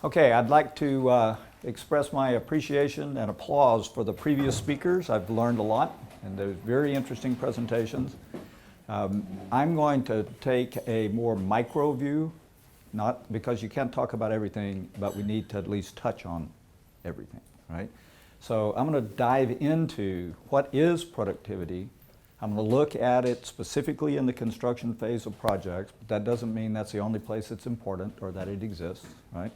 Okay, I'd like to express my appreciation and applause for the previous speakers. I've learned a lot, and they're very interesting presentations. I'm going to take a more micro view, not because you can't talk about everything, but we need to at least touch on everything, right? So I'm going to dive into what is productivity. I'm going to look at it specifically in the construction phase of projects, but that doesn't mean that's the only place it's important or that it exists, right?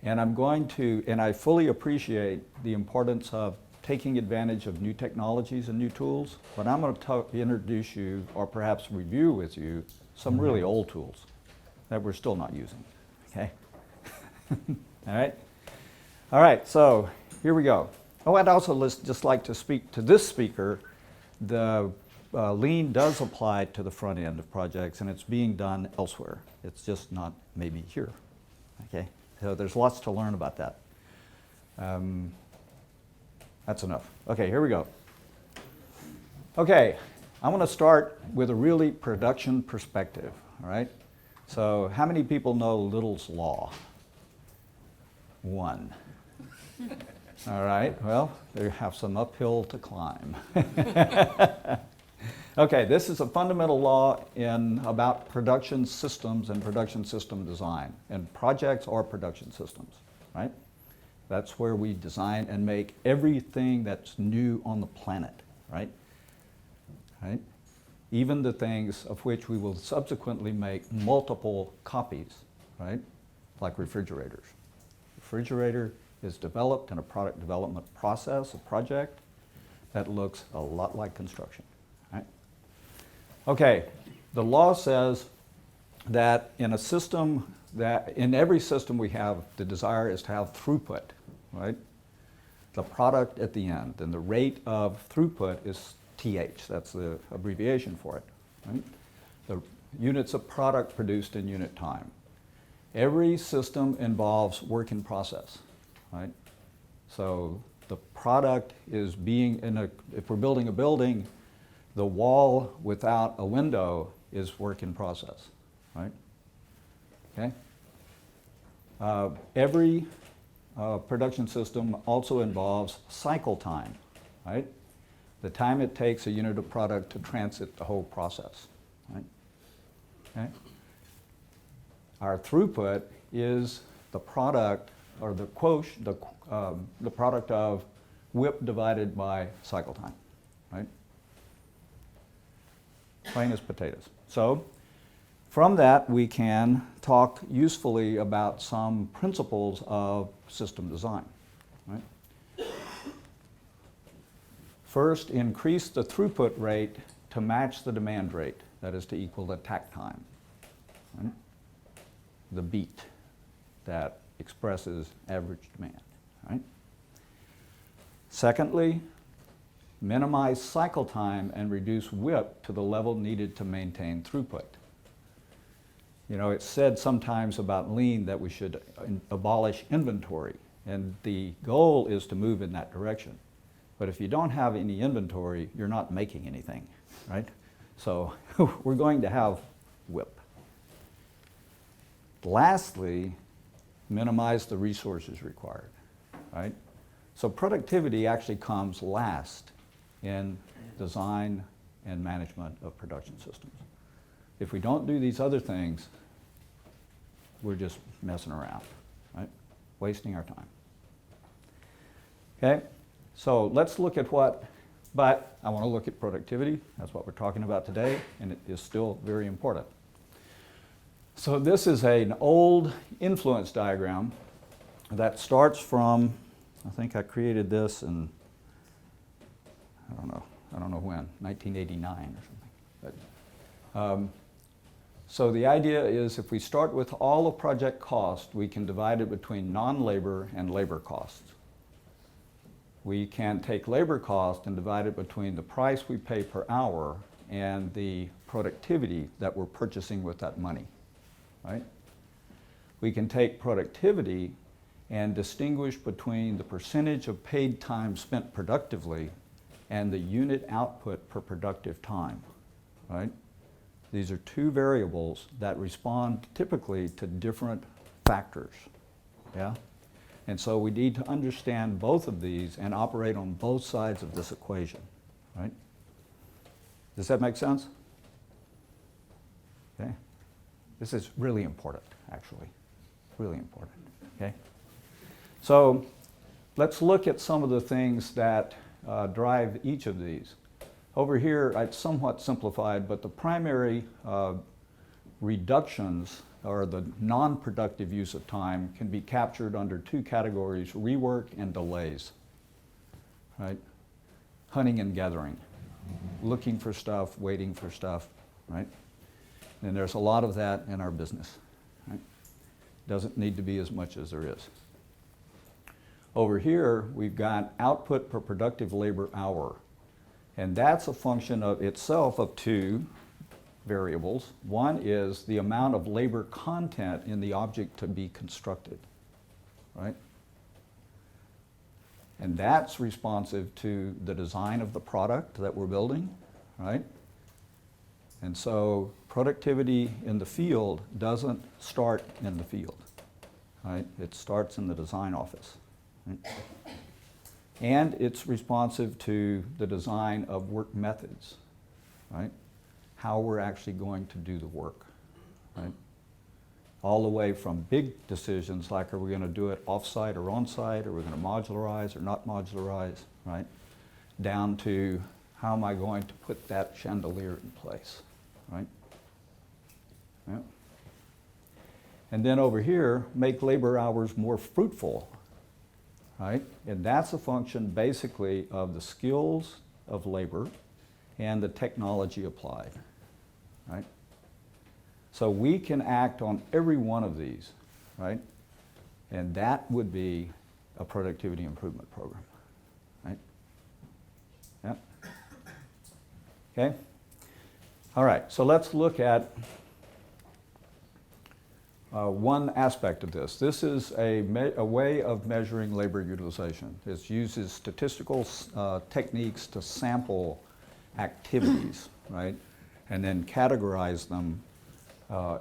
And I fully appreciate the importance of taking advantage of new technologies and new tools, but I'm going to introduce you, or perhaps review with you, some really old tools that we're still not using, okay? All right, so here we go. Oh, I'd also just like to speak to this speaker. The lean does apply to the front end of projects, and it's being done elsewhere. It's just not maybe here, okay? So there's lots to learn about that. That's enough. Okay, here we go. Okay, I want to start with a really production perspective, all right? So how many people know Little's Law? One. All right, well, they have some uphill to climb. Okay, this is a fundamental law about production systems and production system design. And projects are production systems, right? That's where we design and make everything that's new on the planet, right? Right? Even the things of which we will subsequently make multiple copies, right? Like refrigerators. Refrigerator is developed in a product development process, a project that looks a lot like construction, right? Okay, the law says that in every system we have, the desire is to have throughput, right? The product at the end, and the rate of throughput is TH, that's the abbreviation for it, right? The units of product produced in unit time. Every system involves work in process, right? So the product is if we're building a building, the wall without a window is work in process, right? Okay? Every production system also involves cycle time, right? The time it takes a unit of product to transit the whole process, right? Okay? Our throughput is the product, or the quotient, the product of WIP divided by cycle time, right? Plain as potatoes. So from that, we can talk usefully about some principles of system design, right? First, increase the throughput rate to match the demand rate, that is to equal the takt time, right? The beat that expresses average demand, right? Secondly, minimize cycle time and reduce WIP to the level needed to maintain throughput. You know, it's said sometimes about lean that we should abolish inventory, and the goal is to move in that direction. But if you don't have any inventory, you're not making anything, right? So we're going to have WIP. Lastly, minimize the resources required, right? So productivity actually comes last in design and management of production systems. If we don't do these other things, we're just messing around, right? Wasting our time. Okay, so let's look at but I want to look at productivity. That's what we're talking about today, and it is still very important. So this is an old influence diagram that starts from, I think I created this in, I don't know when, 1989 or something. But, so the idea is if we start with all the project cost, we can divide it between non-labor and labor costs. We can take labor cost and divide it between the price we pay per hour and the productivity that we're purchasing with that money, right? We can take productivity and distinguish between the percentage of paid time spent productively and the unit output per productive time, right? These are two variables that respond typically to different factors, Yeah? And so we need to understand both of these and operate on both sides of this equation, right? Does that make sense? Okay. This is really important, actually. Really important, okay? So let's look at some of the things that drive each of these. Over here, it's somewhat simplified, but the primary reductions or the non-productive use of time can be captured under two categories, rework and delays, right? Hunting and gathering, looking for stuff, waiting for stuff, right? And there's a lot of that in our business, right? Doesn't need to be as much as there is. Over here, we've got output per productive labor hour, and that's a function of itself of two variables. One is the amount of labor content in the object to be constructed, right? And that's responsive to the design of the product that we're building, right? And so productivity in the field doesn't start in the field, right? It starts in the design office, right? And it's responsive to the design of work methods, right? How we're actually going to do the work, right? All the way from big decisions like, are we going to do it off-site or on-site, are we going to modularize or not modularize, right? Down to how am I going to put that chandelier in place, right? Yeah. And then over here, make labor hours more fruitful, right? And that's a function basically of the skills of labor and the technology applied, right? So we can act on every one of these, right? And that would be a productivity improvement program, right? Yeah. Okay? All right, so let's look at one aspect of this. This is a way of measuring labor utilization. It uses statistical techniques to sample activities, right? And then categorize them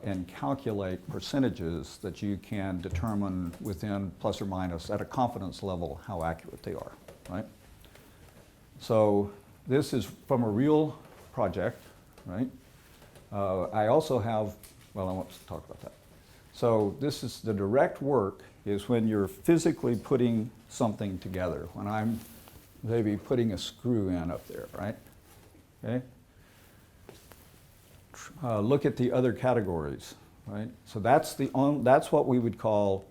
and calculate percentages that you can determine within plus or minus at a confidence level how accurate they are, right? So this is from a real project, right? I also have, well, I want to talk about that. So this is the direct work is when you're physically putting something together, when I'm maybe putting a screw in up there, right? Okay? Look at the other categories, right? So that's what we would call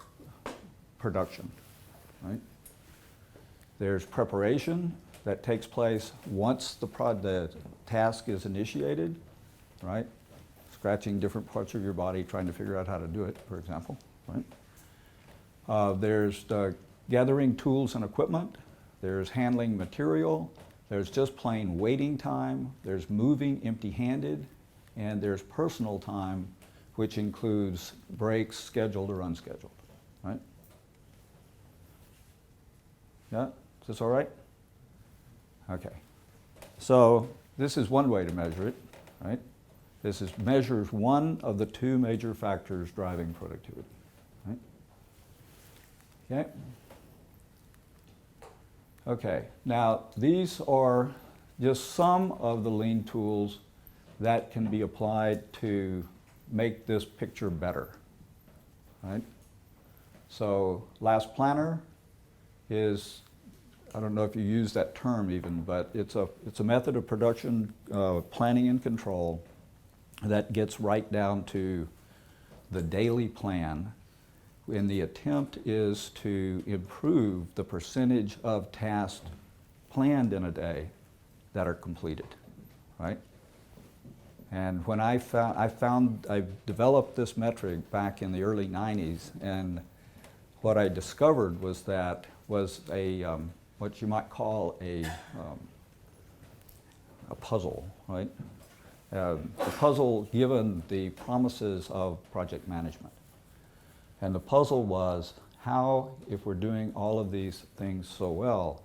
production, right? There's preparation that takes place once the task is initiated, right? Scratching different parts of your body, trying to figure out how to do it, for example, right? There's the gathering tools and equipment. There's handling material. There's just plain waiting time. There's moving empty-handed. And there's personal time, which includes breaks, scheduled or unscheduled, right? Yeah, is this all right? Okay. So this is one way to measure it, right? This measures one of the two major factors driving productivity, right? Okay. Okay, now these are just some of the lean tools that can be applied to make this picture better, right? So last planner is, I don't know if you use that term even, but it's a method of production planning and control that gets right down to the daily plan, and the attempt is to improve the percentage of tasks planned in a day that are completed, right? And when I developed this metric back in the early 90s, and what I discovered was that was what you might call a puzzle, right? A puzzle given the promises of project management. And the puzzle was how, if we're doing all of these things so well,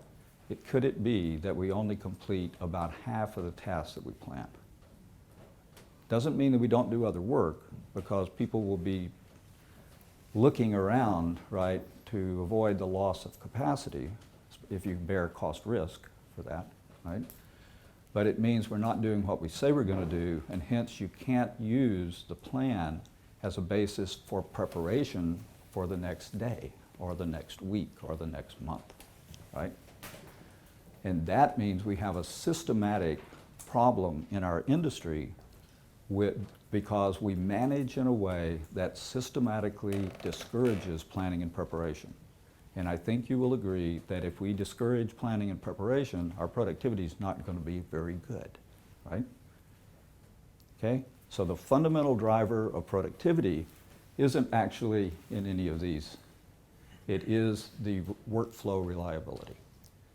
could it be that we only complete about half of the tasks that we planned? Doesn't mean that we don't do other work, because people will be looking around, right, to avoid the loss of capacity, if you bear cost risk for that, right? But it means we're not doing what we say we're going to do, and hence you can't use the plan as a basis for preparation for the next day, or the next week, or the next month, right? And that means we have a systematic problem in our industry because we manage in a way that systematically discourages planning and preparation. And I think you will agree that if we discourage planning and preparation, our productivity is not going to be very good, right? Okay? So the fundamental driver of productivity isn't actually in any of these. It is the workflow reliability,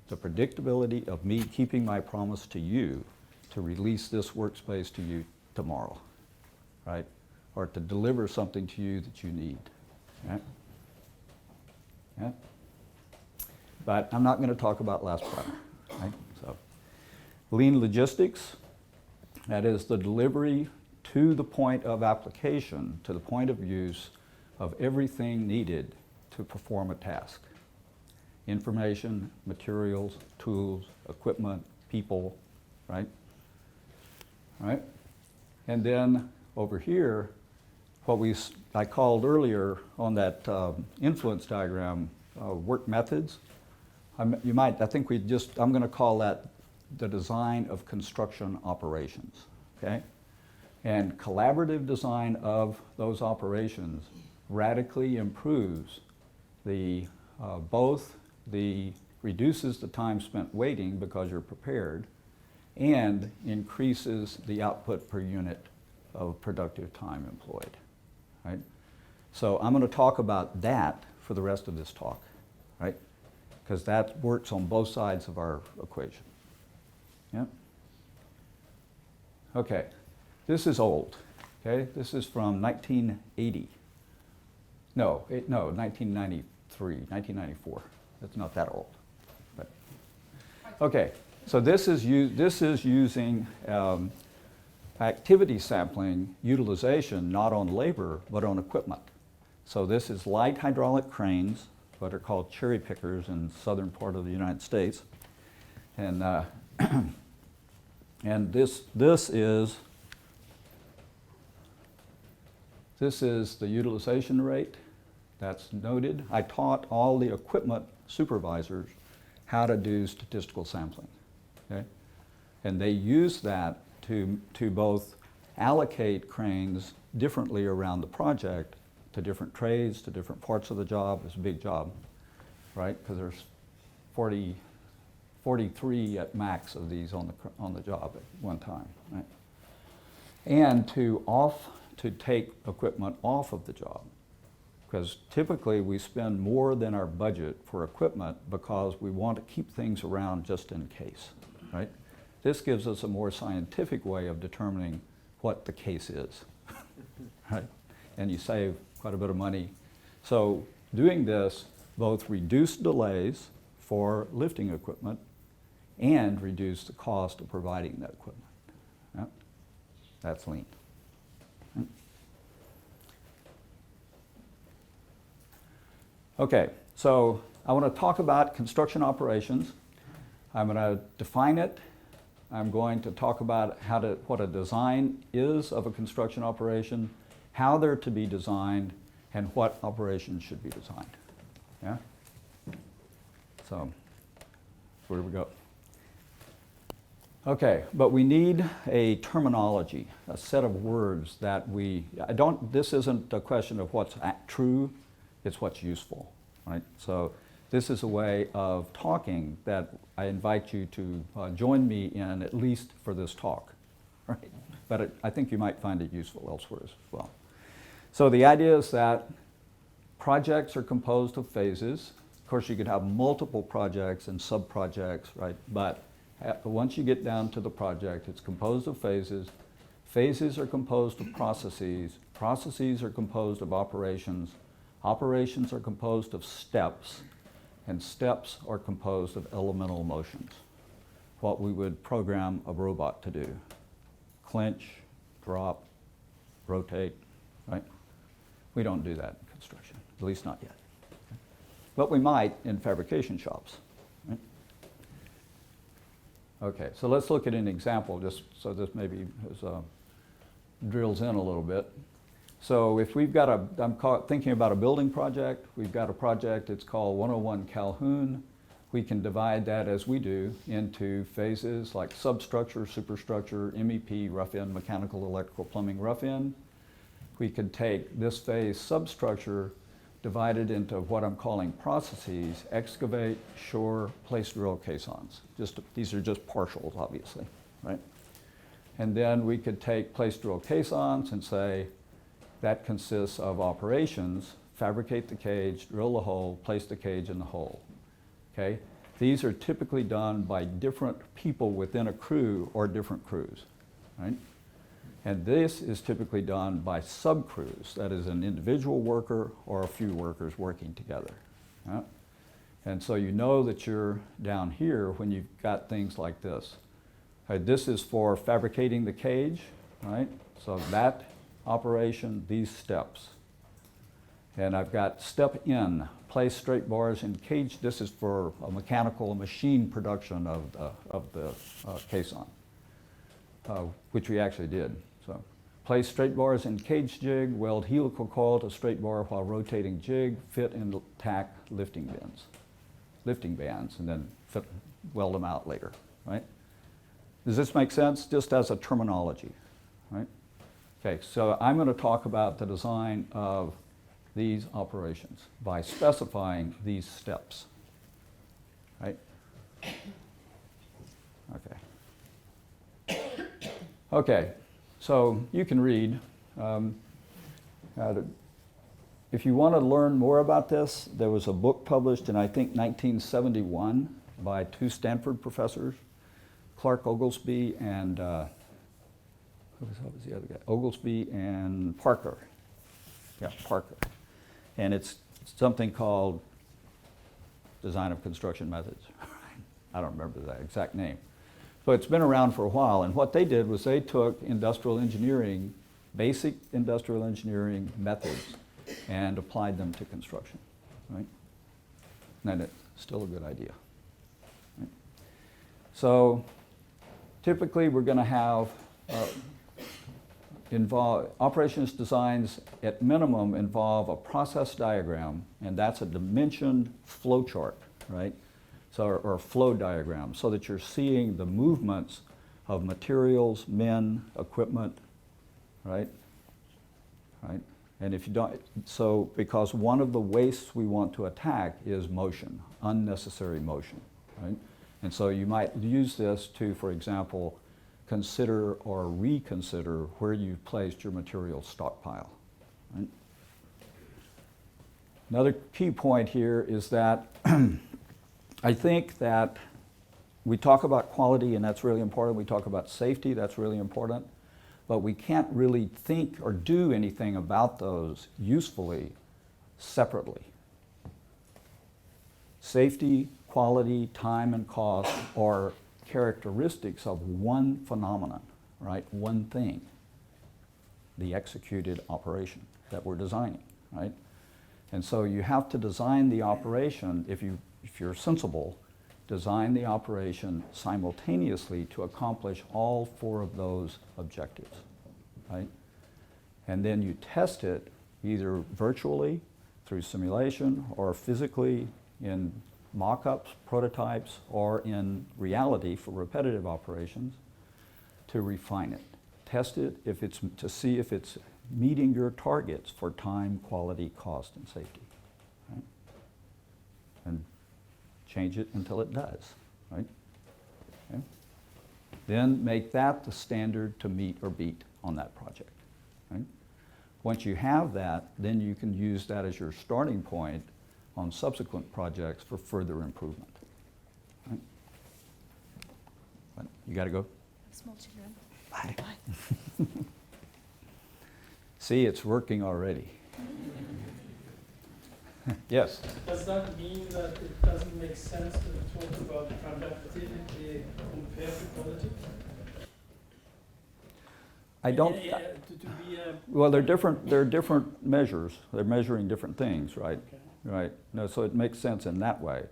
the predictability of me keeping my promise to you to release this workspace to you tomorrow, right? Or to deliver something to you that you need, right? Yeah? But I'm not going to talk about last part, right? So, lean logistics, that is the delivery to the point of application, to the point of use of everything needed to perform a task. Information, materials, tools, equipment, people, right? Right? And then over here, what I called earlier on that influence diagram, work methods. I'm going to call that the design of construction operations, okay? And collaborative design of those operations radically improves reduces the time spent waiting because you're prepared, and increases the output per unit of productive time employed, right? So I'm going to talk about that for the rest of this talk, right? Because that works on both sides of our equation. Yeah? Okay, this is old, okay? This is from 1980. No, 1993, 1994. It's not that old. But. Okay, so this is using activity sampling utilization, not on labor, but on equipment. So this is light hydraulic cranes, what are called cherry pickers in southern part of the United States. And, and this is the utilization rate that's noted. I taught all the equipment supervisors how to do statistical sampling, okay? And they use that to both allocate cranes differently around the project to different trades, to different parts of the job. It's a big job, right? Because there's 43 at max of these on the job at one time, right? And to take equipment off of the job. Because typically we spend more than our budget for equipment because we want to keep things around just in case, right? This gives us a more scientific way of determining what the case is, right? And you save quite a bit of money. So doing this both reduce delays for lifting equipment and reduce the cost of providing that equipment. Yeah? That's lean. Okay, so I want to talk about construction operations. I'm going to define it. I'm going to talk about what a design is of a construction operation, how they're to be designed, and what operations should be designed. Yeah? So, where do we go? Okay, but we need a terminology, a set of words that this isn't a question of what's true, it's what's useful, right? So this is a way of talking that I invite you to join me in, at least for this talk, right? But I think you might find it useful elsewhere as well. So the idea is that projects are composed of phases. Of course, you could have multiple projects and sub-projects, right? But once you get down to the project, it's composed of phases. Phases are composed of processes. Processes are composed of operations. Operations are composed of steps. And steps are composed of elemental motions, what we would program a robot to do. Clinch, drop, rotate, right? We don't do that in construction. at least not yet. But we might in fabrication shops. Right? Okay, so let's look at an example just so this maybe drills in a little bit. So if we've got thinking about a building project, we've got a project, it's called 101 Calhoun. We can divide that, as we do, into phases like substructure, superstructure, MEP, rough-in, mechanical, electrical, plumbing, rough-in. We could take this phase substructure, divide it into what I'm calling processes: excavate, shore, place drill, caissons. These are just partials, obviously, right? And then we could take place drill caissons and say that consists of operations: fabricate the cage, drill the hole, place the cage in the hole. Okay? These are typically done by different people within a crew or different crews, right? And this is typically done by sub-crews, that is an individual worker or a few workers working together. Right? And so you know that you're down here when you've got things like this. This is for fabricating the cage, right? So that operation, these steps. And I've got step in, place straight bars in cage. This is for a mechanical machine production of the caisson, which we actually did. So place straight bars in cage jig, weld helical coil to straight bar while rotating jig, fit and tack lifting bands, and then weld them out later, right? Does this make sense? Just as a terminology, right? Okay, so I'm going to talk about the design of these operations by specifying these steps, right? Okay. Okay, so you can read. If you want to learn more about this, there was a book published in, I think, 1971 by two Stanford professors, Clark Oglesby and, who was the other guy? Oglesby and Parker. Yeah, Parker. And it's something called Design of Construction Methods. I don't remember the exact name. So it's been around for a while, and what they did was they took industrial engineering, basic industrial engineering methods, and applied them to construction, right? And it's still a good idea. Right? So typically we're going to have operations designs at minimum involve a process diagram, and that's a dimensioned flow chart, right? So, or flow diagram, so that you're seeing the movements of materials, men, equipment, right? Right? And if you don't, so because one of the wastes we want to attack is motion, unnecessary motion, right? And so you might use this to, for example, consider or reconsider where you've placed your material stockpile. Right? Another key point here is that I think that we talk about quality, and that's really important. We talk about safety, that's really important. But we can't really think or do anything about those usefully separately. Safety, quality, time, and cost are characteristics of one phenomenon, right? One thing, the executed operation that we're designing, right? And so you have to design the operation, if you're sensible, design the operation simultaneously to accomplish all four of those objectives, right? And then you test it either virtually through simulation or physically in mock-ups, prototypes, or in reality for repetitive operations to refine it. Test it to see if it's meeting your targets for time, quality, cost, and safety, right? And change it until it does, right? Okay. Then make that the standard to meet or beat on that project, right? Once you have that, then you can use that as your starting point on subsequent projects for further improvement. Right? But you got to go? Small children. Bye. Bye. See, it's working already. Yes? Does that mean that it doesn't make sense to talk about productivity compared to quality? I don't, Yeah, to be, well, they're different measures. They're measuring different things, right? okay. Right. No, so it makes sense in that way.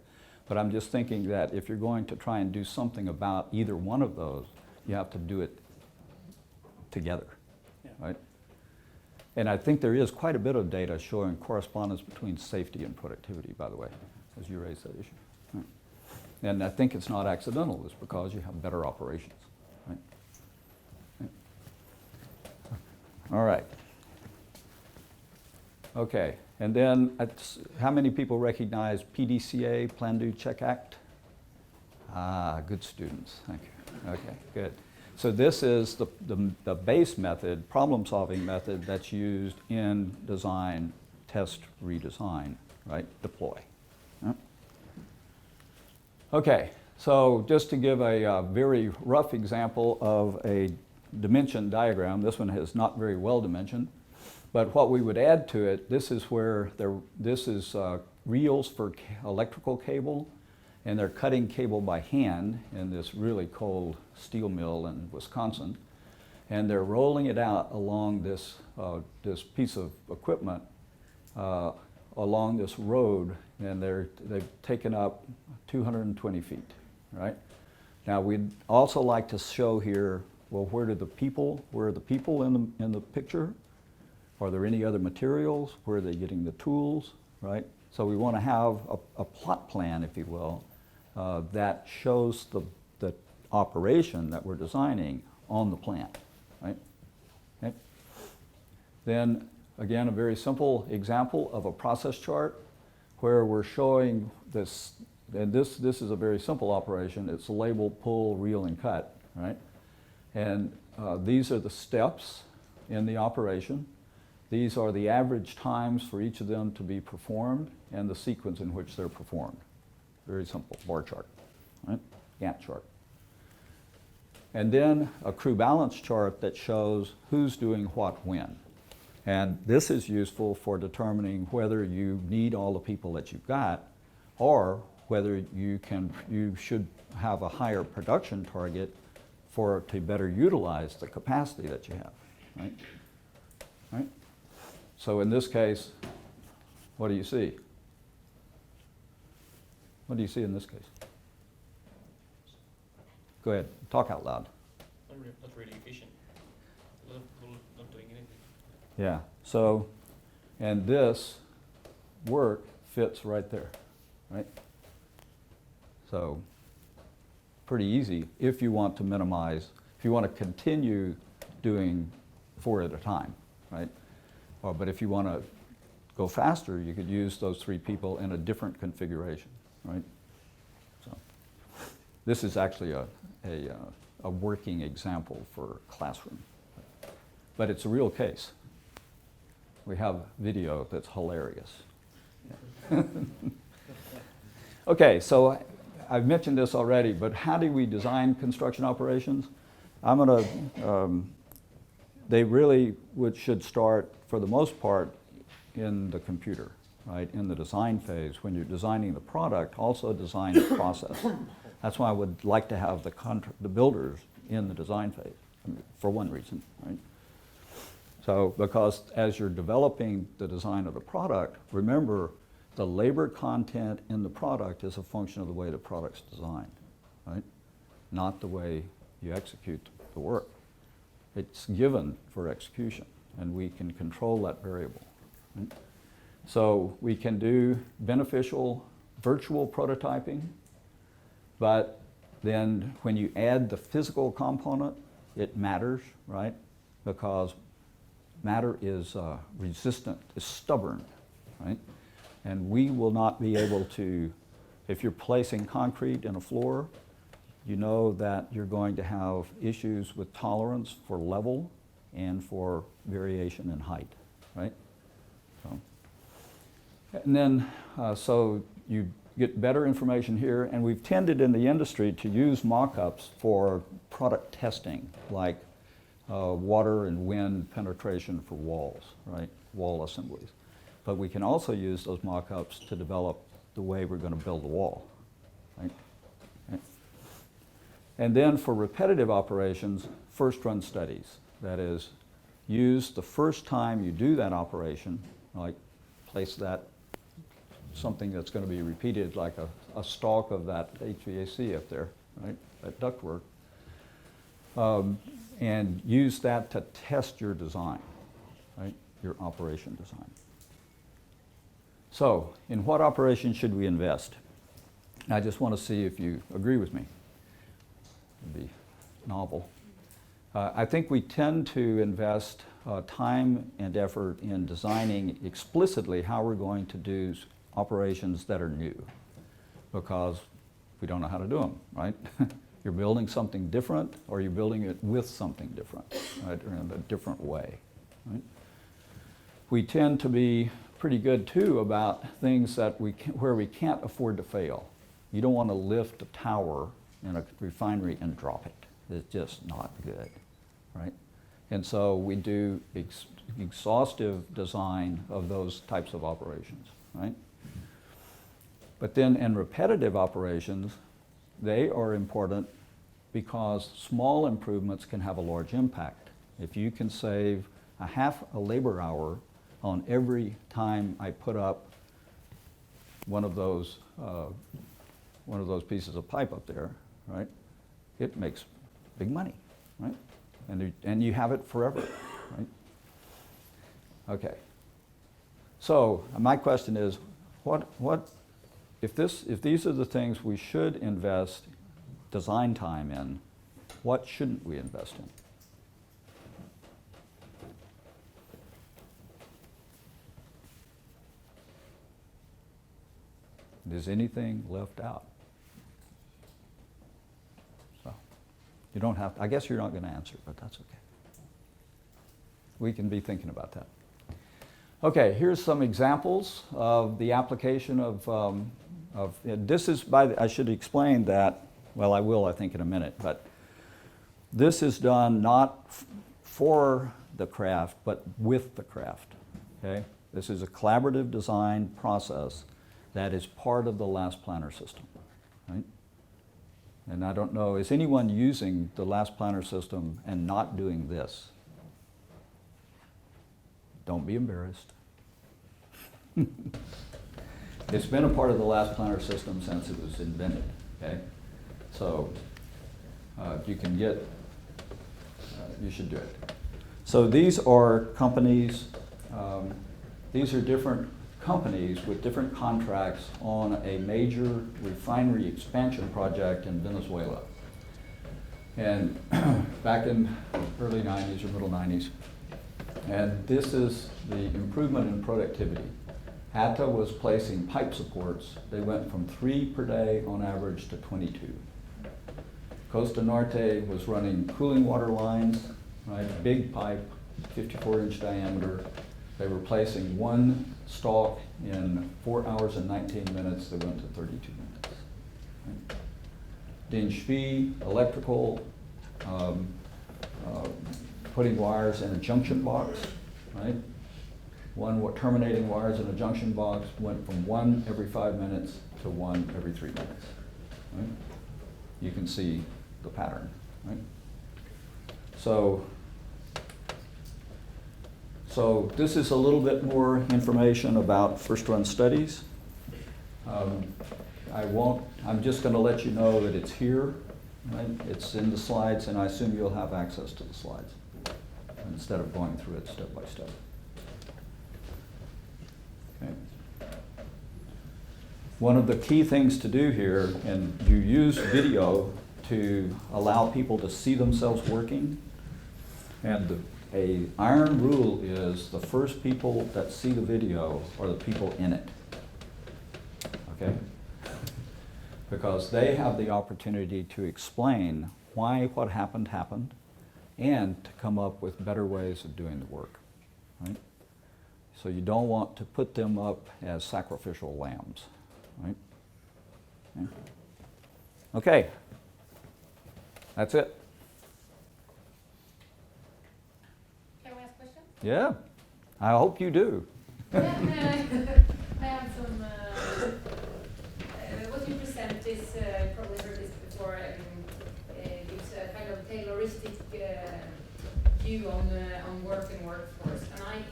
But I'm just thinking that if you're going to try and do something about either one of those, you have to do it together, Yeah. right? And I think there is quite a bit of data showing correspondence between safety and productivity, by the way, as you raise that issue. Right. And I think it's not accidental. It's because you have better operations, right? Right. All right. Okay. And then, how many people recognize PDCA, Plan, Do, Check, Act? Ah, good students, thank you. Okay, good. So this is the base method, problem-solving method that's used in design, test, redesign, right, deploy. Yeah. Okay, so just to give a very rough example of a dimension diagram, this one is not very well dimensioned. But what we would add to it, this is where this is reels for electrical cable, and they're cutting cable by hand in this really cold steel mill in Wisconsin, and they're rolling it out along this this piece of equipment along this road, and they've taken up 220 feet, right? Now we'd also like to show here, well, where are the people in the picture? Are there any other materials? Where are they getting the tools, right? So we want to have a plot plan, if you will, that shows the operation that we're designing on the plant, right? Okay. Then, again, a very simple example of a process chart where we're showing this, and this is a very simple operation. It's label, pull, reel, and cut, right? And these are the steps in the operation. These are the average times for each of them to be performed and the sequence in which they're performed. Very simple bar chart, right? Gantt chart. And then a crew balance chart that shows who's doing what when. And this is useful for determining whether you need all the people that you've got or whether you should have a higher production target to better utilize the capacity that you have, right? Right? So in this case, what do you see? What do you see in this case? Go ahead, talk out loud. Not really efficient. Not doing anything. Yeah, so, and this work fits right there, right? So, pretty easy if you want to minimize, if you want to continue doing 4 at a time, right? But if you want to go faster, you could use those 3 people in a different configuration, right? So this is actually a working example for classroom, but it's a real case. We have video that's hilarious. Yeah. Okay, so I've mentioned this already, but how do we design construction operations? I'm going to, they really should start, for the most part, in the computer, right? In the design phase. When you're designing the product, also design the process. That's why I would like to have the builders in the design phase, for one reason, right? So, because as you're developing the design of the product, remember the labor content in the product is a function of the way the product's designed, right? Not the way you execute the work. It's given for execution, and we can control that variable. Right? So we can do beneficial virtual prototyping, but then when you add the physical component, it matters, right? Because matter is resistant, is stubborn, right? And we will not be able to, if you're placing concrete in a floor, you know that you're going to have issues with tolerance for level and for variation in height, right? So, and then, so you get better information here, and we've tended in the industry to use mock-ups for product testing, like water and wind penetration for walls, right? Wall assemblies. But we can also use those mock-ups to develop the way we're going to build the wall, right? And then for repetitive operations, first run studies. That is, use the first time you do that operation, like place that, something that's going to be repeated, like a stalk of that HVAC up there, right, that ductwork, and use that to test your design, right, your operation design. So, in what operation should we invest? I just want to see if you agree with me. It'd be novel. I think we tend to invest time and effort in designing explicitly how we're going to do operations that are new, because we don't know how to do them, right? You're building something different, or you're building it with something different, right, or in a different way, right? We tend to be pretty good too about things that where we can't afford to fail. You don't want to lift a tower in a refinery and drop it. It's just not good, right? And so we do exhaustive design of those types of operations, right? But then in repetitive operations, they are important because small improvements can have a large impact. If you can save a half a labor hour on every time I put up one of those pieces of pipe up there, right? It makes big money, right? And you have it forever, right? Okay. So my question is, if these are the things we should invest design time in, what shouldn't we invest in? Is anything left out? So, you don't have to, I guess you're not going to answer, but that's okay. We can be thinking about that. Okay, here's some examples of the application of this is I should explain that, well, I will, I think, in a minute, but this is done not for the craft, but with the craft, okay? This is a collaborative design process that is part of the last planner system, right? And I don't know, is anyone using the last planner system and not doing this? Don't be embarrassed. It's been a part of the last planner system since it was invented, okay? So if you can get, you should do it. So these are companies, these are different companies with different contracts on a major refinery expansion project in Venezuela. And back in early 90s or middle 90s. And this is the improvement in productivity. Hatta was placing pipe supports. They went from 3 per day on average to 22. Costa Norte was running cooling water lines, right? Big pipe, 54-inch diameter. They were placing 1 stalk in 4 hours and 19 minutes. They went to 32 minutes. Right? Den Spee, electrical, putting wires in a junction box, right? Terminating wires in a junction box went from 1 every 5 minutes to 1 every 3 minutes. Right? You can see the pattern, right? So this is a little bit more information about first run studies. I'm just going to let you know that it's here, right? It's in the slides, and I assume you'll have access to the slides instead of going through it step by step. Okay. One of the key things to do here, and you use video to allow people to see themselves working, and an iron rule is the first people that see the video are the people in it, okay? Because they have the opportunity to explain why what happened, and to come up with better ways of doing the work, right? So you don't want to put them up as sacrificial lambs, right? Okay, that's it. Can we ask questions? Yeah, I hope you do. Yeah, I have some. What you present is probably heard this before. Gives a kind of tayloristic view on work and workforce, and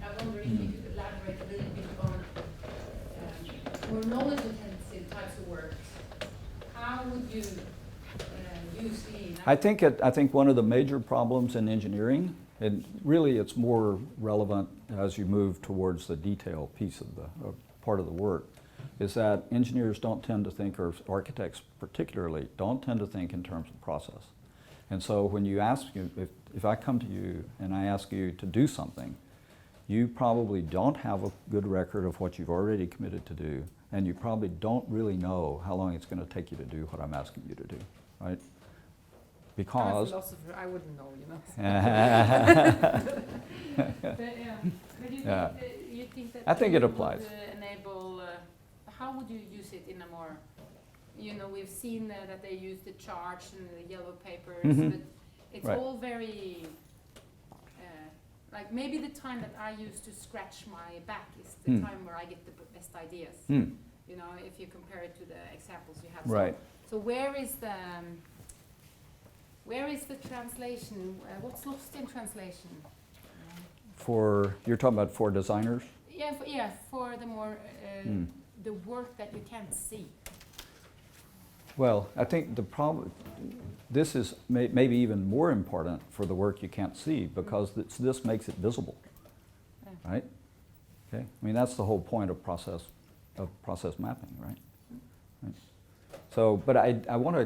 I wonder if you could elaborate a little bit on more knowledge-intensive types of work. How would you use lean? I think one of the major problems in engineering, and really it's more relevant as you move towards the detail piece of the part of the work, is that engineers don't tend to think, or architects particularly, don't tend to think in terms of process. And so when you ask you, if I come to you and I ask you to do something, you probably don't have a good record of what you've already committed to do, and you probably don't really know how long it's going to take you to do what I'm asking you to do, right? Because I'm a philosopher, I wouldn't know, you know. But you think, Yeah. you think that I think it would, applies. Enable, how would you use it in a more, you know, we've seen that they use the charts and the yellow papers, Mhm. but it's Right. all very, like maybe the time that I use to scratch my back is the time where I get the best ideas. You know, if you compare it to the examples you have. Right. So where is the translation? What's lost in translation? You're talking about for designers? Yeah, for the more the work that you can't see. Well, I think the problem, this is maybe even more important for the work you can't see, because this makes it visible, right? Okay, I mean, that's the whole point of process mapping, right? Right. So, but I want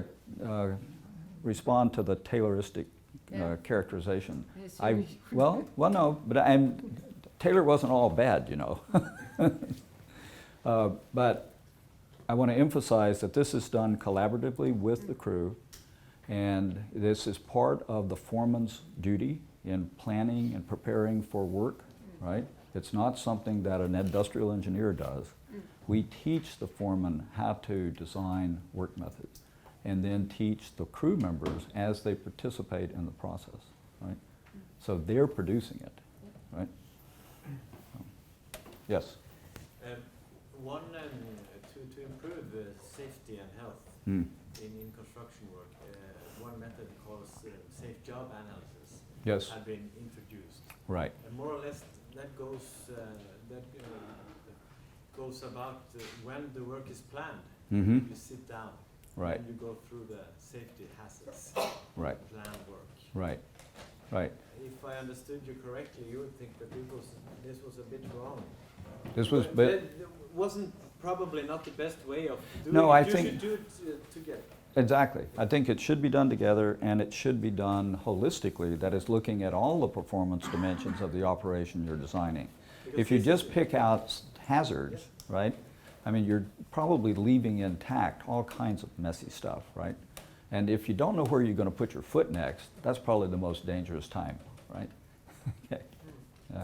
to respond to the Tayloristic characterization. Yes, Well, no, but Taylor wasn't all bad, you know. But I want to emphasize that this is done collaboratively with the crew, and this is part of the foreman's duty in planning and preparing for work, right? It's not something that an industrial engineer does. We teach the foreman how to design work methods, and then teach the crew members as they participate in the process, right? So they're producing it, right? Yes? To improve safety and health Hmm. in construction work, one method called safe job analysis Yes, had been introduced. right. And more or less that goes about when the work is planned. Mm-hmm. You sit down Right, and you go through the safety hazards, right, plan work. right, right. If I understood you correctly, you would think that this was a bit wrong. This was, That wasn't probably not the best way of doing No, it. I You think- should do it together. exactly. I think it should be done together, and it should be done holistically, that is looking at all the performance dimensions of the operation you're designing. Because If you this just is- pick out hazards, right, I mean, you're probably leaving intact all kinds of messy stuff, right? And if you don't know where you're going to put your foot next, that's probably the most dangerous time, right? Okay. Yeah.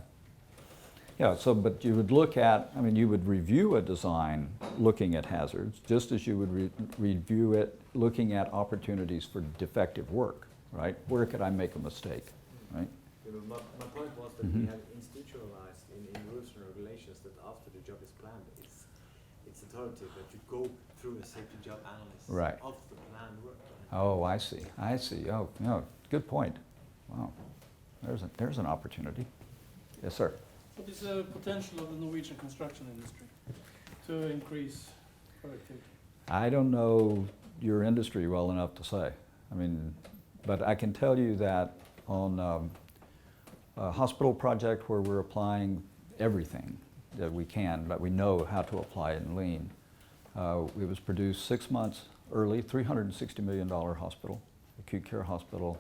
Yeah, so, but you would look at, I mean, you would review a design looking at hazards, just as you would review it looking at opportunities for defective work, right? Where could I make a mistake, right? My point was that we have institutionalized in rules and regulations that after the job is planned, it's authoritative that you go through a safety job analysis Right. of the planned work. Oh, I see. Oh, no, good point. Wow, there's an opportunity. Yes, sir. What is the potential of the Norwegian construction industry to increase productivity? I don't know your industry well enough to say. I mean, but I can tell you that on a hospital project where we're applying everything that we can, but we know how to apply it in lean, it was produced 6 months early, $360 million hospital, acute care hospital,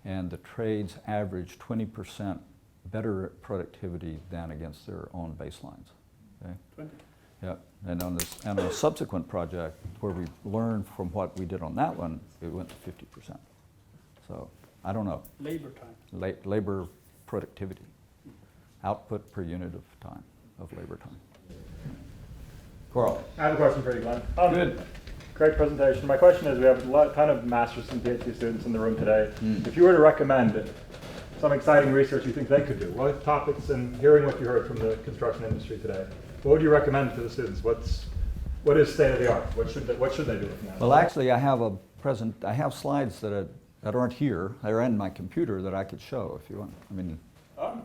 and the trades averaged 20% better productivity than against their own baselines. Okay? 20? Yeah, and on a subsequent project where we learned from what we did on that one, it went to 50%. So I don't know. Labor time. Labor productivity, output per unit of time, of labor time. Coral. I have a question for you, Glenn. Good. Great presentation. My question is, we have a ton of master's and PhD students in the room today. Mm. If you were to recommend some exciting research you think they could do, what topics, and hearing what you heard from the construction industry today, what would you recommend to the students? What is state of the art? What should they be looking at? Well, actually, I have slides that that aren't here. They're in my computer that I could show if you want. I mean, I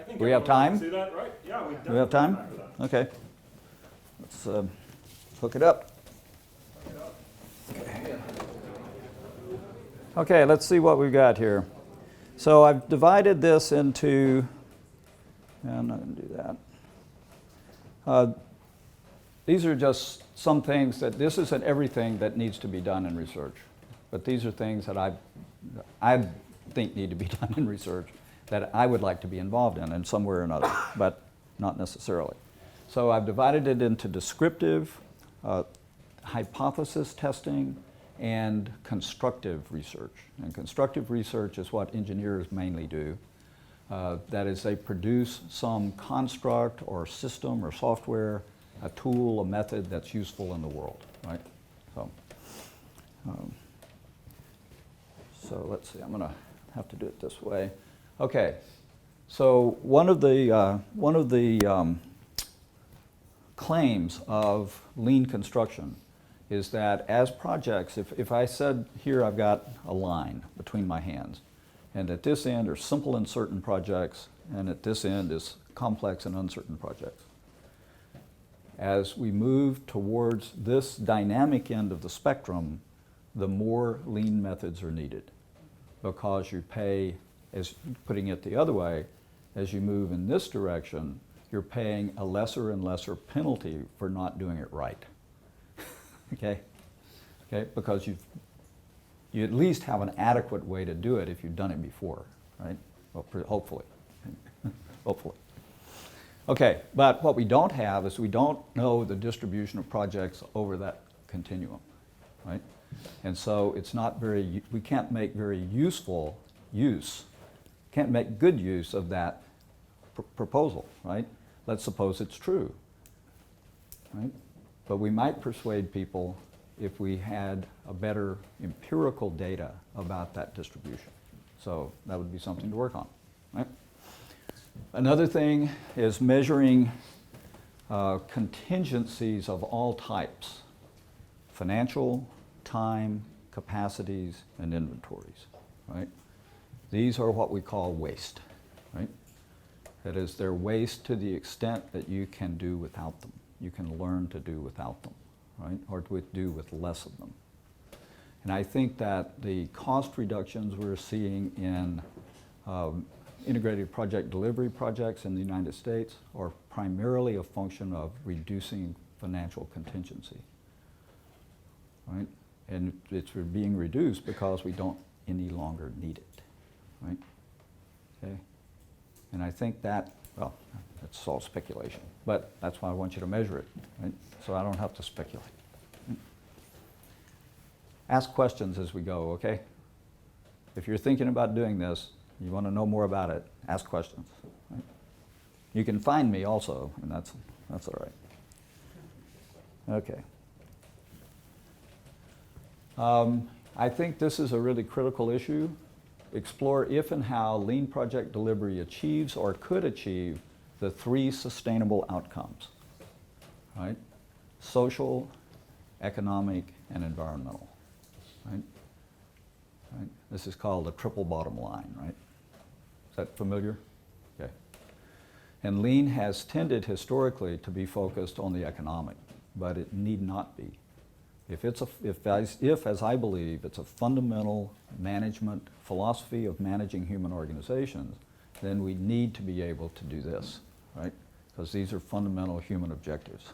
think We have everyone time? can see that, right? Yeah, we do definitely we have time? for that. Okay. Let's hook it up. Okay, let's see what we've got here. So I've divided this into, I'm not going to do that. These are just some things that, this isn't everything that needs to be done in research, but these are things that I think need to be done in research that I would like to be involved in some way or another, but not necessarily. So I've divided it into descriptive, hypothesis testing, and constructive research. And constructive research is what engineers mainly do. That is, they produce some construct or system or software, a tool, a method that's useful in the world, right? So let's see, I'm going to have to do it this way. Okay, so one of the claims of lean construction is that as projects, if I said here I've got a line between my hands, and at this end are simple and certain projects, and at this end is complex and uncertain projects. As we move towards this dynamic end of the spectrum, the more lean methods are needed, because you pay, as putting it the other way, as you move in this direction, you're paying a lesser and lesser penalty for not doing it right. Okay, because you at least have an adequate way to do it if you've done it before, right? Well, hopefully, hopefully. Okay, but what we don't have is we don't know the distribution of projects over that continuum, right? And so it's not very, we can't make very useful use, can't make good use of that proposal, right? Let's suppose it's true, right? But we might persuade people if we had a better empirical data about that distribution. So that would be something to work on, right? Another thing is measuring contingencies of all types: financial, time, capacities, and inventories, right? These are what we call waste, right? That is, they're waste to the extent that you can do without them. You can learn to do without them, right? Or to do with less of them. And I think that the cost reductions we're seeing in integrated project delivery projects in the United States are primarily a function of reducing financial contingency, right? And it's being reduced because we don't any longer need it, right? Okay? And I think that, well, it's all speculation, but that's why I want you to measure it, right? So I don't have to speculate. Ask questions as we go, okay? If you're thinking about doing this, you want to know more about it, ask questions, right? You can find me also, and that's all right. Okay. I think this is a really critical issue. Explore if and how lean project delivery achieves or could achieve the 3 sustainable outcomes, right? Social, economic, and environmental, right? Right? This is called the triple bottom line, right? Is that familiar? Okay. And lean has tended historically to be focused on the economic, but it need not be. If, as I believe, it's a fundamental management philosophy of managing human organizations, then we need to be able to do this, right? Because these are fundamental human objectives,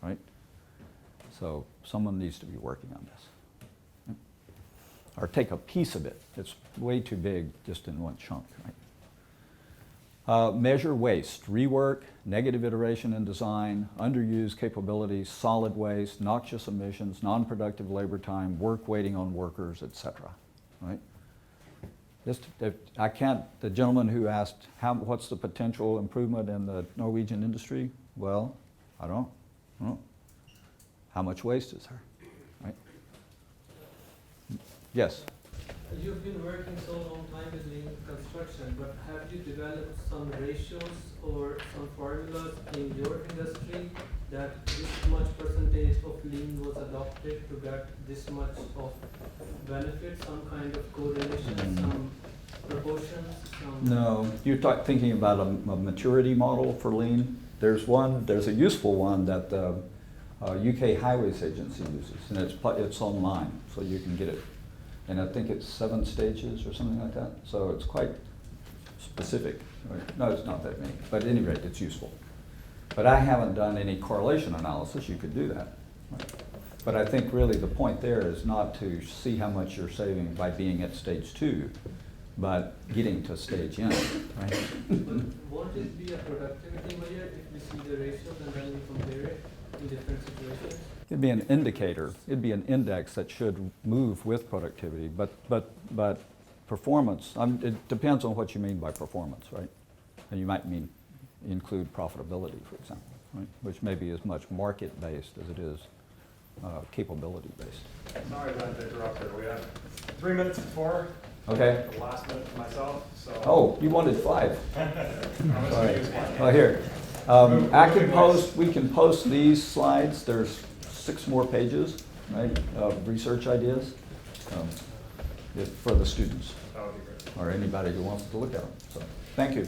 right? So someone needs to be working on this. Right? Or take a piece of it. It's way too big just in one chunk, right? Measure waste, rework, negative iteration in design, underused capabilities, solid waste, noxious emissions, non-productive labor time, work waiting on workers, etc. Right? The gentleman who asked, what's the potential improvement in the Norwegian industry? Well, I don't know. How much waste is there? Right? Yes? You've been working so long time with lean construction, but have you developed some ratios or some formulas in your industry that this much percentage of lean was adopted to get this much of benefit, some kind of correlation, some proportions, some? No, you're thinking about a maturity model for lean. There's a useful one that the UK Highways Agency uses, and it's online, so you can get it. And I think it's 7 stages or something like that, so it's quite specific. No, it's not that many, but at any rate, it's useful. But I haven't done any correlation analysis. You could do that. Right? But I think really the point there is not to see how much you're saving by being at stage 2, but getting to stage N, right? But won't it be a productivity measure if we see the ratios and then we compare it in different situations? It'd be an indicator. It'd be an index that should move with productivity, but performance, it depends on what you mean by performance, right? And you might include profitability, for example, right? Which may be as much market-based as it is capability-based. Sorry about the interrupter. We have 3 minutes before. Okay. The last minute for myself, so. Oh, you wanted 5. I'm just All gonna right. use one. Well, here. We can post these slides. There's 6 more pages, right, of research ideas for the students That would be great. or anybody who wants to look at them. So, thank you.